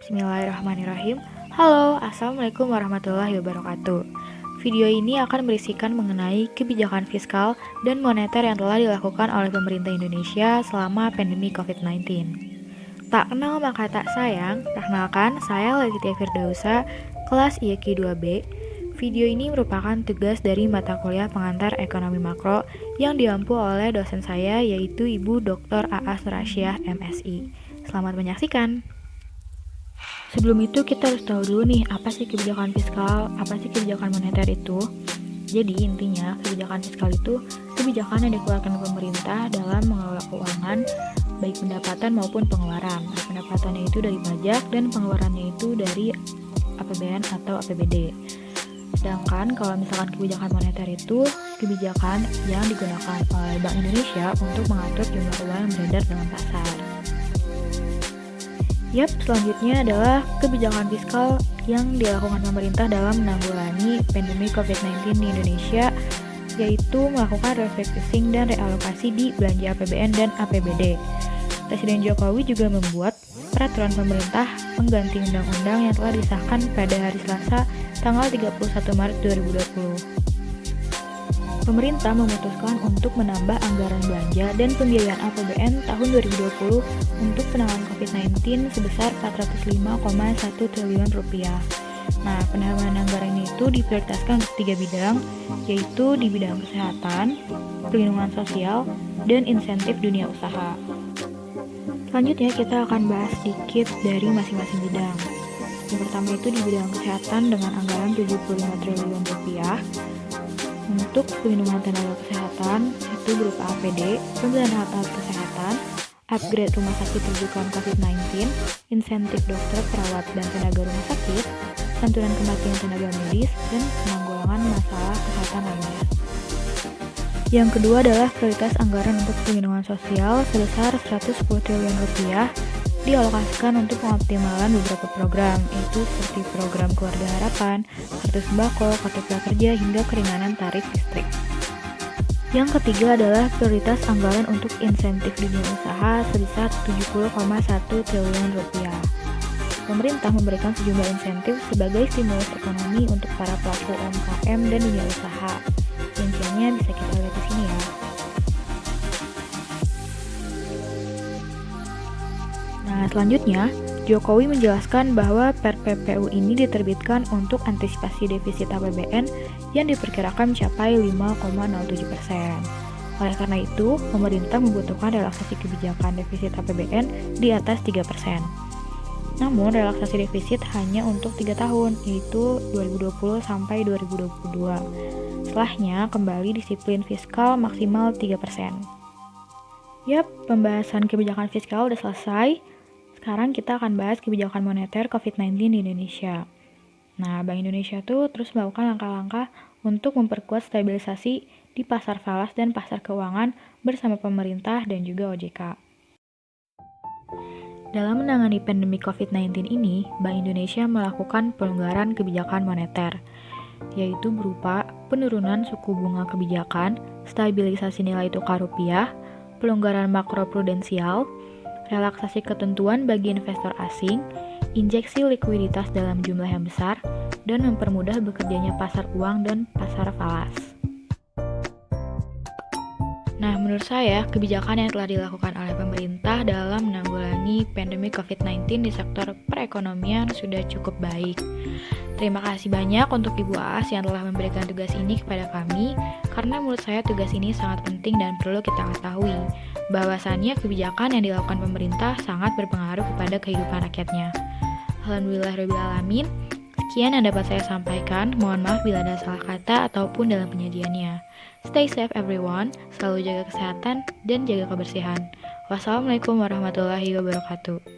Bismillahirrahmanirrahim. Halo, Assalamualaikum warahmatullahi wabarakatuh. Video ini akan berisikan mengenai kebijakan fiskal dan moneter yang telah dilakukan oleh pemerintah Indonesia selama pandemi COVID-19. Tak kenal maka tak sayang, perkenalkan saya Letitia Firdausa, kelas IEQ 2B. Video ini merupakan tugas dari mata kuliah pengantar ekonomi makro yang diampu oleh dosen saya yaitu Ibu Dr. Aas Rasyiah MSI. Selamat menyaksikan. Sebelum itu kita harus tahu dulu nih, apa sih kebijakan fiskal, apa sih kebijakan moneter itu. Jadi intinya kebijakan fiskal itu kebijakan yang dikeluarkan pemerintah dalam mengelola keuangan, baik pendapatan maupun pengeluaran. Pendapatannya itu dari pajak dan pengeluarannya itu dari APBN atau APBD. Sedangkan kalau misalkan kebijakan moneter itu kebijakan yang digunakan oleh Bank Indonesia untuk mengatur jumlah uang yang beredar dalam pasar. Selanjutnya adalah kebijakan fiskal yang dilakukan pemerintah dalam menanggulangi pandemi COVID-19 di Indonesia, yaitu melakukan refocusing dan realokasi di belanja APBN dan APBD. Presiden Jokowi juga membuat peraturan pemerintah pengganti undang-undang yang telah disahkan pada hari Selasa tanggal 31 Maret 2020. Pemerintah memutuskan untuk menambah anggaran belanja dan pembiayaan APBN tahun 2020 untuk penanganan COVID-19 sebesar 405,1 triliun rupiah. Nah, penambahan anggaran itu diprioritaskan untuk 3 bidang, yaitu di bidang kesehatan, perlindungan sosial, dan insentif dunia usaha. Selanjutnya kita akan bahas sedikit dari masing-masing bidang. Yang pertama itu di bidang kesehatan dengan anggaran 75 triliun rupiah. Untuk pelindungan tenaga kesehatan itu berupa APD, pembelian alat kesehatan, upgrade rumah sakit rujukan COVID-19, insentif dokter, perawat, dan tenaga rumah sakit, santunan kematian tenaga medis, dan penanggulangan masalah kesehatan lainnya. Yang kedua adalah prioritas anggaran untuk perlindungan sosial sebesar 110 triliun rupiah dialokasikan untuk pengoptimalan beberapa program, yaitu seperti program Keluarga Harapan, Kartu Sembako, Kartu Prakerja, hingga keringanan tarif listrik. Yang ketiga adalah prioritas anggaran untuk insentif dunia usaha sebesar 70,1 triliun rupiah. Pemerintah memberikan sejumlah insentif sebagai stimulus ekonomi untuk para pelaku UMKM dan dunia usaha. Rinciannya bisa kita lihat di sini ya. Nah, selanjutnya, Jokowi menjelaskan bahwa PPPU ini diterbitkan untuk antisipasi defisit APBN yang diperkirakan mencapai 5,07%. Oleh karena itu, pemerintah membutuhkan relaksasi kebijakan defisit APBN di atas 3%. Namun, relaksasi defisit hanya untuk 3 tahun, yaitu 2020 sampai 2022. Setelahnya, kembali disiplin fiskal maksimal 3%. Pembahasan kebijakan fiskal udah selesai. Sekarang kita akan bahas kebijakan moneter COVID-19 di Indonesia. Nah, Bank Indonesia tuh terus melakukan langkah-langkah untuk memperkuat stabilisasi di pasar falas dan pasar keuangan bersama pemerintah dan juga OJK. Dalam menangani pandemi COVID-19 ini, Bank Indonesia melakukan pelonggaran kebijakan moneter, yaitu berupa penurunan suku bunga kebijakan, stabilisasi nilai tukar rupiah, pelonggaran makroprudensial, relaksasi ketentuan bagi investor asing, injeksi likuiditas dalam jumlah yang besar, dan mempermudah bekerjanya pasar uang dan pasar falas. Nah, menurut saya, kebijakan yang telah dilakukan oleh pemerintah dalam menanggulangi pandemi COVID-19 di sektor perekonomian sudah cukup baik. Terima kasih banyak untuk Ibu Aas yang telah memberikan tugas ini kepada kami, karena menurut saya tugas ini sangat penting dan perlu kita ketahui, bahwasannya kebijakan yang dilakukan pemerintah sangat berpengaruh kepada kehidupan rakyatnya. Alhamdulillahirrahmanirrahim. Sekian yang dapat saya sampaikan, mohon maaf bila ada salah kata ataupun dalam penyajiannya. Stay safe everyone, selalu jaga kesehatan dan jaga kebersihan. Wassalamualaikum warahmatullahi wabarakatuh.